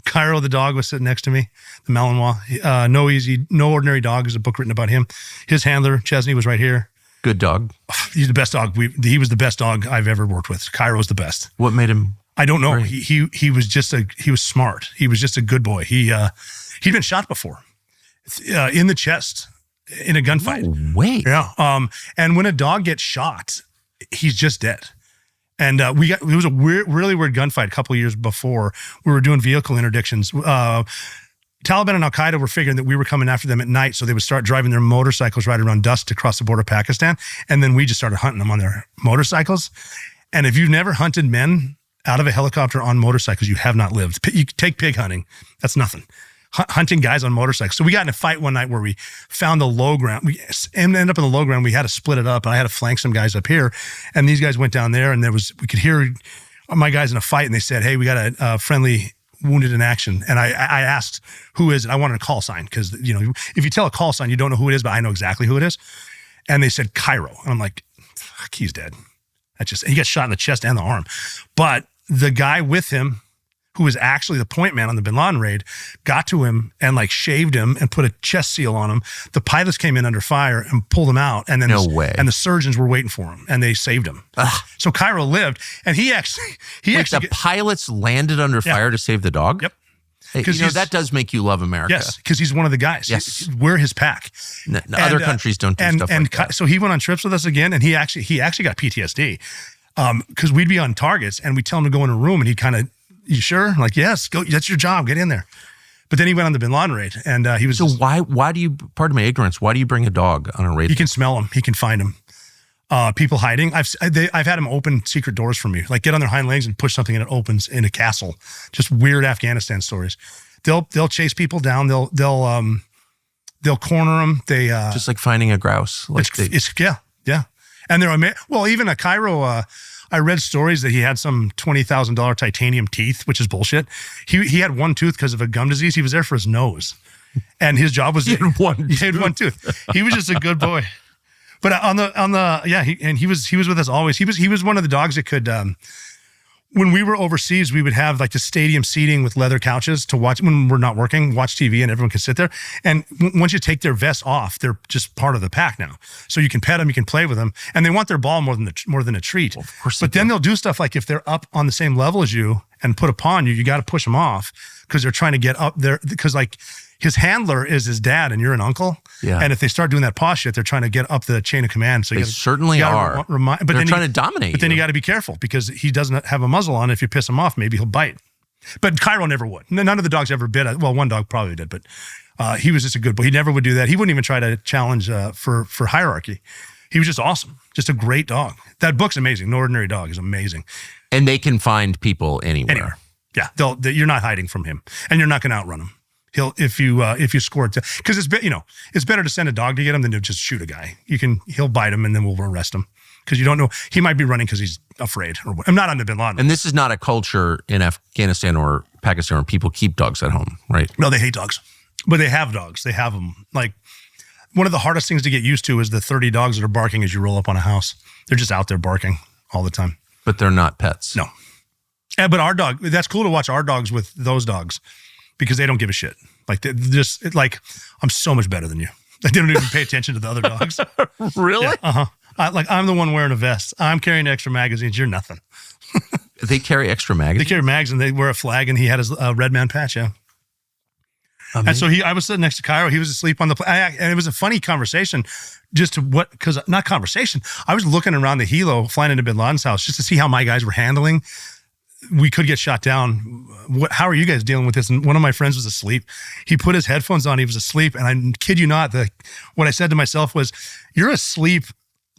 Cairo the dog was sitting next to me, the Malinois. No Ordinary Dog is a book written about him. His handler, Chesney, was right here. Good dog. He's the best dog. He was the best dog I've ever worked with. Cairo was the best. What made him? I don't know. Great? He was smart. He was just a good boy. He'd been shot before in the chest in a gunfight. No way. Yeah. And when a dog gets shot, he's just dead. And it was a really weird gunfight a couple of years before. We were doing vehicle interdictions. Taliban and Al-Qaeda were figuring that we were coming after them at night, so they would start driving their motorcycles right around dusk to cross the border of Pakistan, and then we just started hunting them on their motorcycles. And if you've never hunted men out of a helicopter on motorcycles, you have not lived. You take pig hunting, that's nothing. Hunting guys on motorcycles. So we got in a fight one night where we found the low ground. We ended up in the low ground. We had to split it up. And I had to flank some guys up here. And these guys went down there, and we could hear my guys in a fight, and they said, hey, we got a friendly wounded in action. And I asked, who is it? I wanted a call sign because, if you tell a call sign, you don't know who it is, but I know exactly who it is. And they said, Cairo. And I'm like, fuck, he's dead. He got shot in the chest and the arm. But the guy with him, who was actually the point man on the Bin Laden raid, got to him and shaved him and put a chest seal on him. The pilots came in under fire and pulled him out. And then no way. And the surgeons were waiting for him and they saved him. Ugh. So Cairo lived, and the pilots landed under fire to save the dog? Yep. Hey, that does make you love America. Yes, because he's one of the guys. Yes. We're his pack. Other countries don't do stuff like that. So he went on trips with us again, and he actually got PTSD because we'd be on targets and we'd tell him to go in a room, and he'd kind of, you sure? I'm like, yes, go. That's your job. Get in there. But then he went on the Bin Laden raid, and he was. So why do you? Pardon my ignorance. Why do you bring a dog on a raid? He can smell them. He can find them. People hiding. I've had him open secret doors for me. Like get on their hind legs and push something, and it opens in a castle. Just weird Afghanistan stories. They'll chase people down. They'll corner them. They just like finding a grouse. Yeah. And they're even a Cairo. I read stories that he had some $20,000 titanium teeth, which is bullshit. He had one tooth because of a gum disease. He was there for his nose, and his job was he had one tooth. He was just a good boy. But he was with us always. He was one of the dogs that could. When we were overseas, we would have the stadium seating with leather couches to watch when we're not working, watch TV, and everyone could sit there. And once you take their vests off, they're just part of the pack now. So you can pet them, you can play with them, and they want their ball more than a treat. Well, of course. But then they'll do stuff like if they're up on the same level as you and put upon you, you got to push them off because they're trying to get up there. Because his handler is his dad, and you're an uncle. Yeah. And if they start doing that paw shit, they're trying to get up the chain of command. So they certainly are. But they're trying to dominate. But then you got to be careful because he doesn't have a muzzle on. If you piss him off, maybe he'll bite. But Cairo never would. None of the dogs ever bit. Well, one dog probably did, but he was just a good boy. He never would do that. He wouldn't even try to challenge for hierarchy. He was just awesome. Just a great dog. That book's amazing. No Ordinary Dog is amazing. And they can find people anywhere. Yeah, you're not hiding from him, and you're not going to outrun him. If you score it, because it's better to send a dog to get him than to just shoot a guy. He'll bite him, and then we'll arrest him because you don't know, he might be running because he's afraid. I'm not on the Bin Laden. And this is not a culture in Afghanistan or Pakistan where people keep dogs at home, right? No, they hate dogs, but they have dogs. They have them. One of the hardest things to get used to is the 30 dogs that are barking as you roll up on a house. They're just out there barking all the time. But they're not pets. No. But our dog, that's cool to watch our dogs with those dogs. Because they don't give a shit. I'm so much better than you. They don't even pay attention to the other dogs. Really? Yeah, I'm the one wearing a vest. I'm carrying extra magazines. You're nothing. They carry extra magazines? They carry mags, and they wear a flag, and he had his red man patch, yeah. And so I was sitting next to Cairo. He was asleep on the plane. And it was a funny conversation. Not conversation. I was looking around the helo flying into Bin Laden's house just to see how my guys were handling. We could get shot down. How are you guys dealing with this? And one of my friends was asleep. He put his headphones on. He was asleep. And I kid you not, what I said to myself was, you're asleep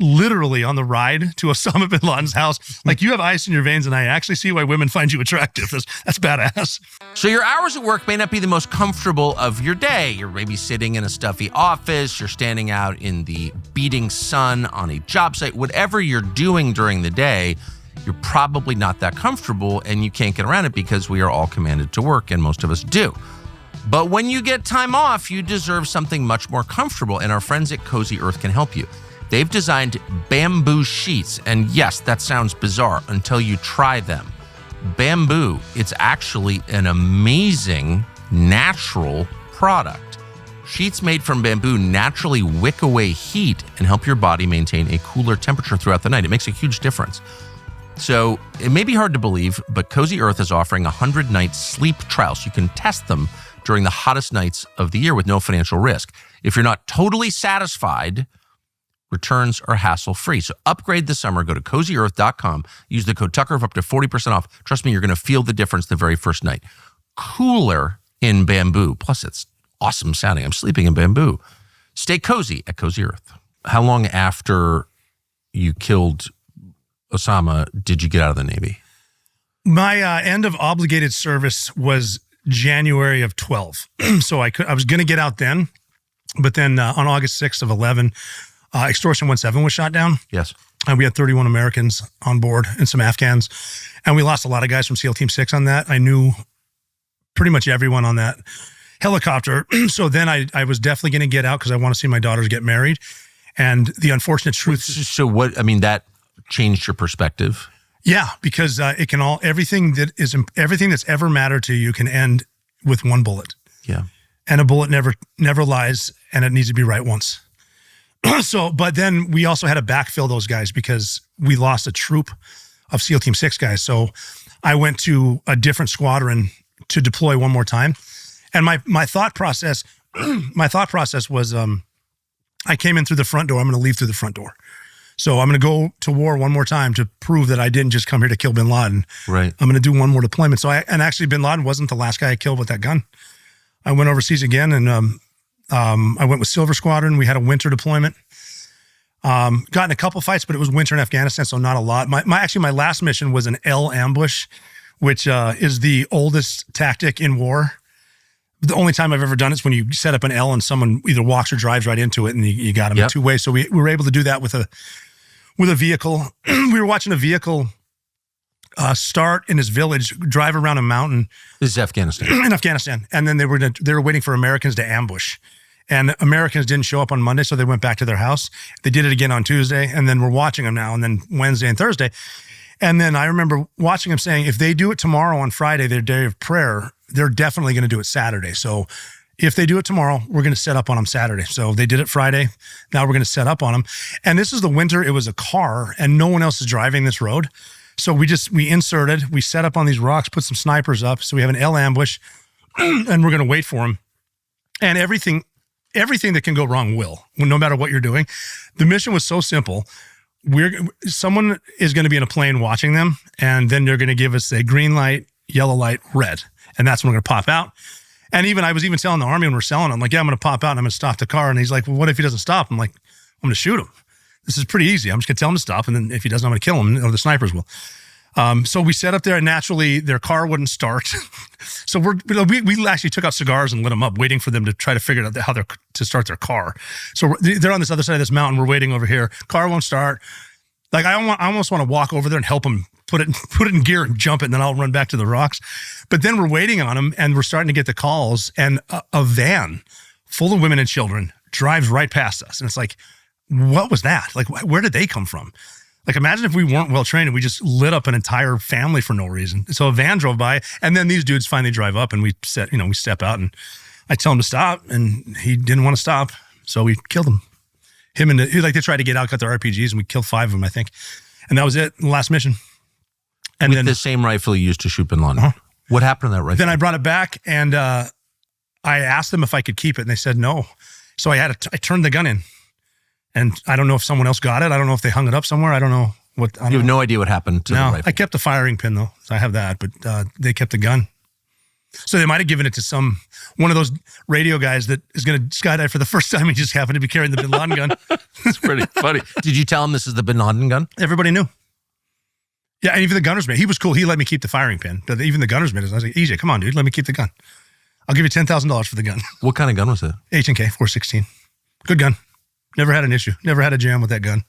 literally on the ride to Osama Bin Laden's house. You have ice in your veins, and I actually see why women find you attractive. That's badass. So your hours at work may not be the most comfortable of your day. You're maybe sitting in a stuffy office. You're standing out in the beating sun on a job site. Whatever you're doing during the day, you're probably not that comfortable, and you can't get around it because we are all commanded to work, and most of us do. But when you get time off, you deserve something much more comfortable, and our friends at Cozy Earth can help you. They've designed bamboo sheets, and yes, that sounds bizarre until you try them. bamboo. It's actually an amazing natural product. Sheets made from bamboo naturally wick away heat and help your body maintain a cooler temperature throughout the night. It makes a huge difference. So it may be hard to believe, but Cozy Earth is offering a 100-night sleep trial, so you can test them during the hottest nights of the year with no financial risk. If you're not totally satisfied, returns are hassle-free. So upgrade this summer. Go to CozyEarth.com. Use the code Tucker for up to 40% off. Trust me, you're going to feel the difference the very first night. Cooler in bamboo. Plus, it's awesome sounding. I'm sleeping in bamboo. Stay cozy at Cozy Earth. How long after you killed Osama did you get out of the Navy? My end of obligated service was January of 12. So I was going to get out then, but then on August 6th of 11, Extortion 17 was shot down. Yes. And we had 31 Americans on board and some Afghans. And we lost a lot of guys from SEAL Team 6 on that. I knew pretty much everyone on that helicopter. So then I was definitely going to get out because I want to see my daughters get married. And the unfortunate truth. So what, I mean, that changed your perspective? Yeah, because it can everything that's ever mattered to you can end with one bullet. Yeah. And a bullet never lies, and it needs to be right once. So, but then we also had to backfill those guys because we lost a troop of SEAL Team 6 guys. So I went to a different squadron to deploy one more time. And my thought process was I came in through the front door. I'm going to leave through the front door. So I'm going to go to war one more time to prove that I didn't just come here to kill Bin Laden. Right. I'm going to do one more deployment. And actually Bin Laden wasn't the last guy I killed with that gun. I went overseas again and I went with Silver Squadron. We had a winter deployment. Got in a couple fights, but it was winter in Afghanistan, so not a lot. My last mission was an L ambush, which is the oldest tactic in war. The only time I've ever done it is when you set up an L and someone either walks or drives right into it, and you got them in two ways. So we were able to do that with a vehicle. We were watching a vehicle start in his village, drive around a mountain. This is Afghanistan. In Afghanistan. And then they were waiting for Americans to ambush. And Americans didn't show up on Monday, so they went back to their house. They did it again on Tuesday, and then we're watching them now, and then Wednesday and Thursday. And then I remember watching them saying, if they do it tomorrow on Friday, their day of prayer, they're definitely going to do it Saturday. So if they do it tomorrow, we're going to set up on them Saturday. So they did it Friday. Now we're going to set up on them. And this is the winter. It was a car, and no one else is driving this road. So we set up on these rocks, put some snipers up. So we have an L ambush, and we're going to wait for them. And everything that can go wrong will, no matter what you're doing. The mission was so simple. Someone is going to be in a plane watching them, and then they're going to give us a green light, yellow light, red. And that's when we're going to pop out. And I was even telling the Army when we're selling, I'm like, yeah, I'm going to pop out and I'm going to stop the car. And he's like, well, what if he doesn't stop? I'm like, I'm going to shoot him. This is pretty easy. I'm just going to tell him to stop. And then if he doesn't, I'm going to kill him, or the snipers will. So we set up there, and naturally their car wouldn't start. So we actually took out cigars and lit them up, waiting for them to try to figure out how to start their car. So they're on this other side of this mountain. We're waiting over here. Car won't start. Like I almost want to walk over there and help them put it in gear and jump it, and then I'll run back to the rocks. But then we're waiting on them, and we're starting to get the calls, and a van full of women and children drives right past us. And it's like, what was that? Like, where did they come from? Like, imagine if we weren't well trained and we just lit up an entire family for no reason. So a van drove by, and then these dudes finally drive up, and we step out, and I tell him to stop, and he didn't want to stop, so we killed him. They tried to get out, got their RPGs, and we killed 5 of them, I think. And that was it, the last mission. And with the same rifle you used to shoot Bin Laden. Uh-huh. What happened to that rifle? Then I brought it back, and I asked them if I could keep it, and they said no. So I turned the gun in. And I don't know if someone else got it. I don't know if they hung it up somewhere. I don't know what. You have no idea what happened to the rifle. I kept the firing pin, though. So I have that, but they kept the gun. So they might have given it to one of those radio guys that is going to skydive for the first time. He just happened to be carrying the Bin Laden gun. That's pretty funny. Did you tell him this is the Bin Laden gun? Everybody knew. Yeah, and even the gunner's mate. He was cool. He let me keep the firing pin. But even the gunner's mate, I was like, EJ, come on, dude. Let me keep the gun. I'll give you $10,000 for the gun. What kind of gun was it? H&K 416. Good gun. Never had an issue. Never had a jam with that gun.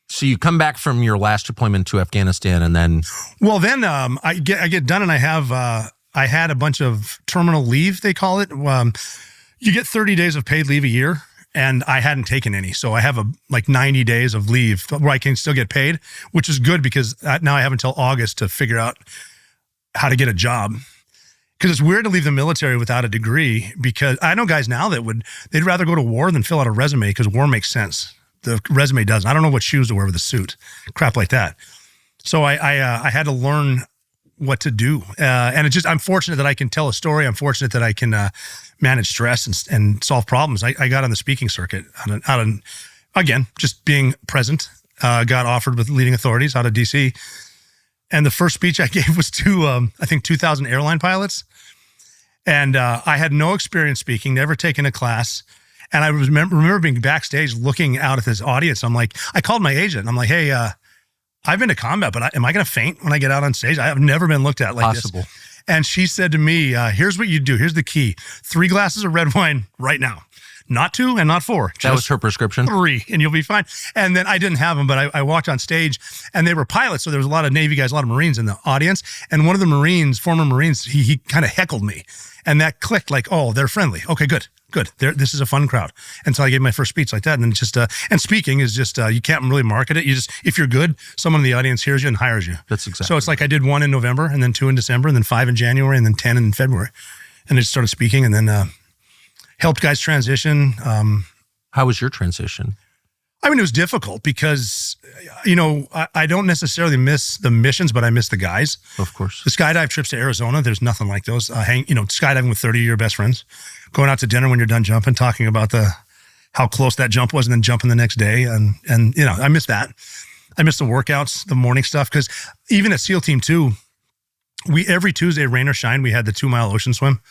So you come back from your last deployment to Afghanistan, and then? Well, then I get done, and I had a bunch of terminal leave, they call it. You get 30 days of paid leave a year, and I hadn't taken any. So I have 90 days of leave where I can still get paid, which is good because now I have until August to figure out how to get a job. Because it's weird to leave the military without a degree, because I know guys now they'd rather go to war than fill out a resume, because war makes sense. The resume doesn't. I don't know what shoes to wear with a suit, crap like that. So I had to learn what to do. And I'm fortunate that I can tell a story. I'm fortunate that I can manage stress and solve problems. I got on the speaking circuit again, just being present, got offered with leading authorities out of DC. And the first speech I gave was to, I think, 2,000 airline pilots. And I had no experience speaking, never taken a class. And I remember being backstage looking out at this audience. I'm like, I called my agent. I'm like, hey, I've been to combat, but am I going to faint when I get out on stage? I have never been looked at like Possible. this. And she said to me, here's what you do. Here's the key. 3 glasses of red wine right now. Not 2 and not 4. That was her prescription? 3, and you'll be fine. And then I didn't have them, but I walked on stage, and they were pilots, so there was a lot of Navy guys, a lot of Marines in the audience. And one of the Marines, former Marines, he kind of heckled me. And that clicked like, oh, they're friendly. Okay, good. This is a fun crowd. And so I gave my first speech like that. And then just, and speaking is just, you can't really market it. If you're good, someone in the audience hears you and hires you. That's exactly. So it's like I did 1 in November, and then 2 in December, and then 5 in January, and then 10 in February. And I just started speaking, and then helped guys transition. How was your transition? I mean, it was difficult because, I don't necessarily miss the missions, but I miss the guys. Of course. The skydive trips to Arizona, there's nothing like those. Skydiving with 30 of your best friends, going out to dinner when you're done jumping, talking about how close that jump was, and then jumping the next day. And I miss that. I miss the workouts, the morning stuff, because even at SEAL Team 2, every Tuesday, rain or shine, we had the 2-mile ocean swim.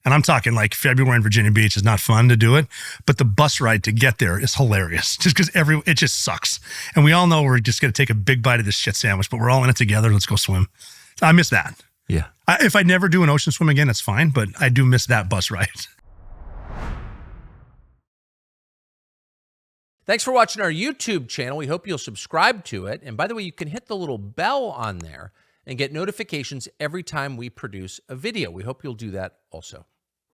And I'm talking like February in Virginia Beach is not fun to do it, but the bus ride to get there is hilarious, just because it just sucks. And we all know we're just going to take a big bite of this shit sandwich, but we're all in it together. Let's go swim. I miss that. Yeah. If I never do an ocean swim again, it's fine, but I do miss that bus ride. Thanks for watching our YouTube channel. We hope you'll subscribe to it. And by the way, you can hit the little bell on there and get notifications every time we produce a video. We hope you'll do that also.